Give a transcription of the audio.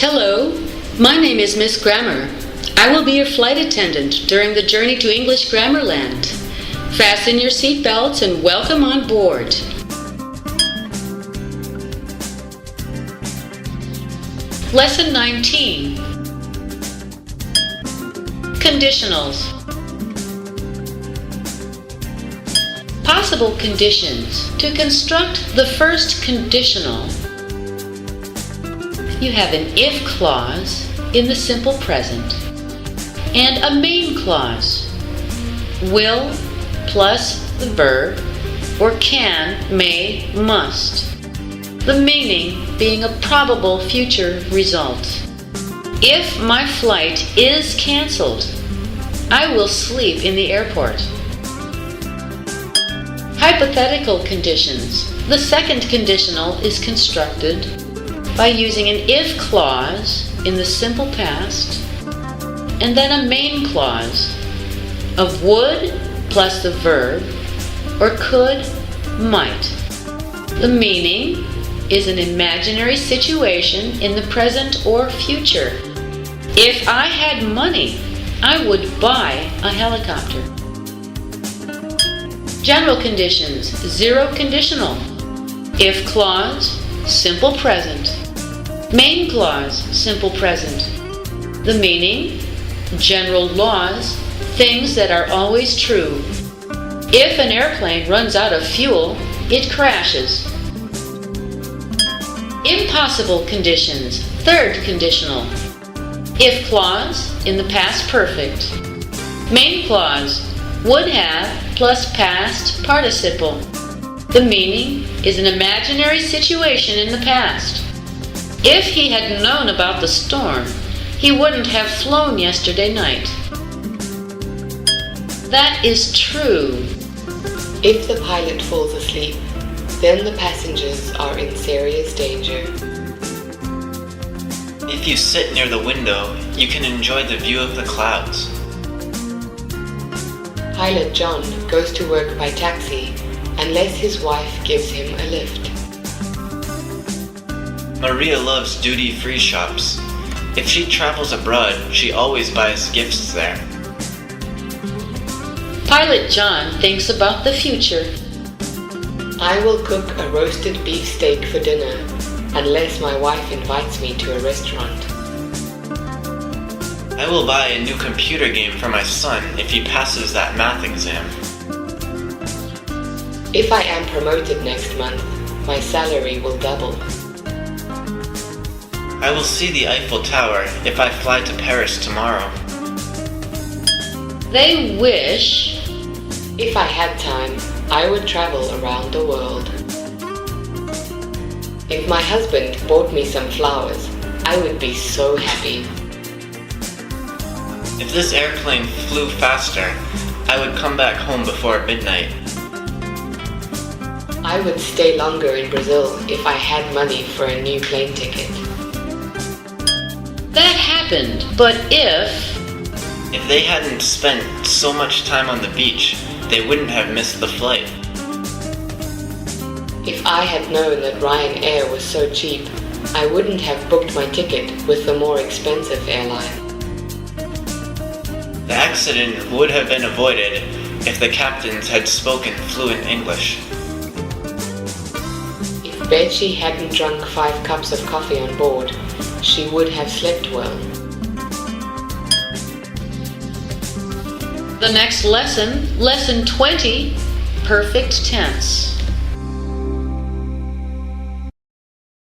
Hello, my name is Miss Grammar. I will be your flight attendant during the journey to English Grammarland. Fasten your seatbelts and welcome on board. Lesson 19. Conditionals. Possible conditions. To construct the first conditional, you have an if clause in the simple present and a main clause. Will plus the verb, or can, may, must. The meaning being a probable future result. If my flight is canceled, I will sleep in the airport. Hypothetical conditions. The second conditional is constructed by using an if clause in the simple past and then a main clause of would plus the verb, or could, might. The meaning is an imaginary situation in the present or future. If I had money, I would buy a helicopter. General conditions. Zero conditional. If clause, simple present. Main clause, simple present. The meaning, general laws, things that are always true. If an airplane runs out of fuel, it crashes. Impossible conditions. Third conditional. If clause, in the past perfect. Main clause, would have plus past participle. The meaning is an imaginary situation in the past. If he had known about the storm, he wouldn't have flown yesterday night. That is true. If the pilot falls asleep, then the passengers are in serious danger. If you sit near the window, you can enjoy the view of the clouds. Pilot John goes to work by taxi unless his wife gives him a lift. Maria loves duty-free shops. If she travels abroad, she always buys gifts there. Pilot John thinks about the future. I will cook a roasted beef steak for dinner unless my wife invites me to a restaurant. I will buy a new computer game for my son if he passes that math exam. If I am promoted next month, my salary will double. I will see the Eiffel Tower if I fly to Paris tomorrow. They wish. If I had time, I would travel around the world. If my husband bought me some flowers, I would be so happy. If this airplane flew faster, I would come back home before midnight. I would stay longer in Brazil if I had money for a new plane ticket. That happened, but if they hadn't spent so much time on the beach, they wouldn't have missed the flight. If I had known that Ryanair was so cheap, I wouldn't have booked my ticket with the more expensive airline. The accident would have been avoided if the captains had spoken fluent English. If Betsy hadn't drunk 5 cups of coffee on board, she would have slept well. the next lesson, lesson 20, perfect tense.